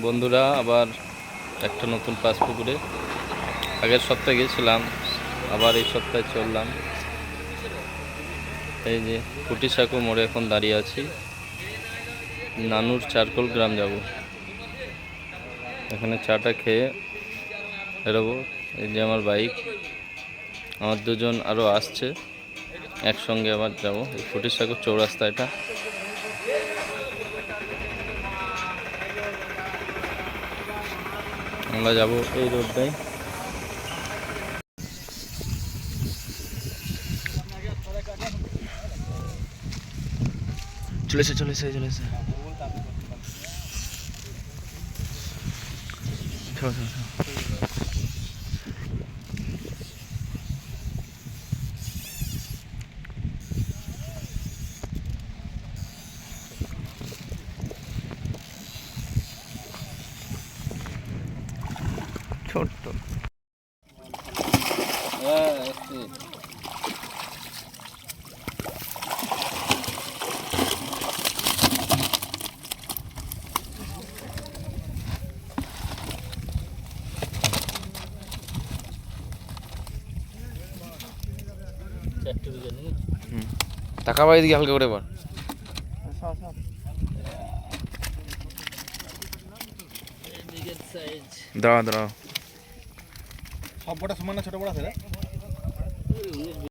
বন্ধুরা, আবার একটা নতুন পাঁচ পুকুরে আগের সপ্তাহে গিয়েছিলাম, আবার এই সপ্তাহে চললাম। এই যে ফুটিসাঁকো মোড়ে এখন দাঁড়িয়ে আছি। নানুর চারকোল গ্রাম যাব, এখানে চাটা খেয়ে বেরোবো। এই যে আমার বাইক, আমার দুজন আরও আসছে, একসঙ্গে আবার যাব। এই ফুটিসাঁকো চৌরাস্তা, এটা আমরা যাব এই রোডটাই। চলেছে চলেছে চলেছে, চল চল চল। ছোট্ট টাকা বাড়ি দিকে হালকা করে এবার। দাঁড়া দাঁড়া, সব বড় সমান না ছোট বড় আছে রে?